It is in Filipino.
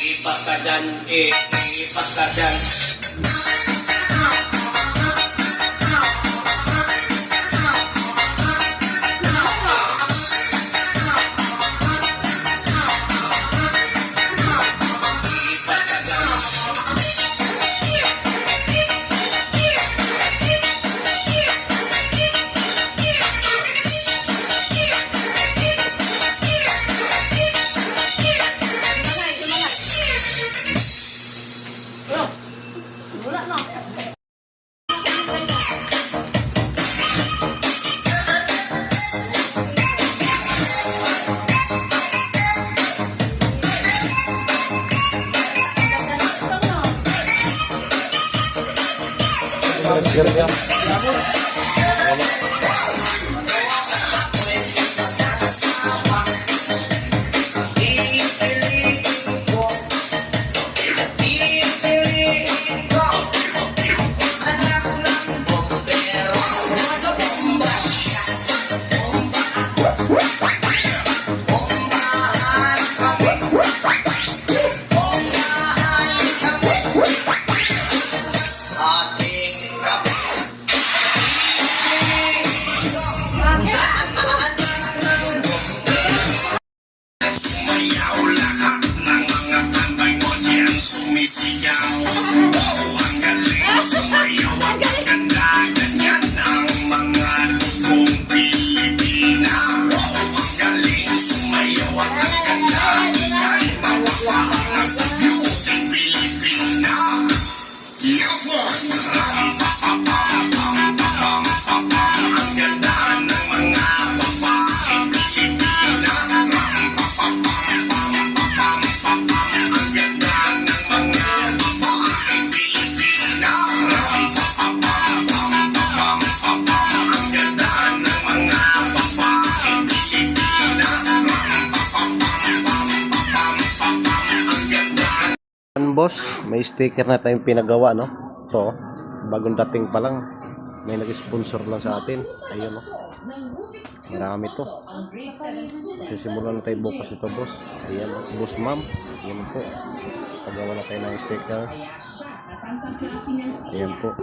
Lipat ka dyan, lipat ka dyan. Boss, may sticker na tayong pinagawa, no? Ito, bagong dating pa lang. May nag-sponsor lang sa atin. Ayun, no? Marami to. Sisimulan na tayo bukas ito, boss. Ayan, no? Boss ma'am. Ayan po. Pagawa na tayo ng sticker. Ayan po.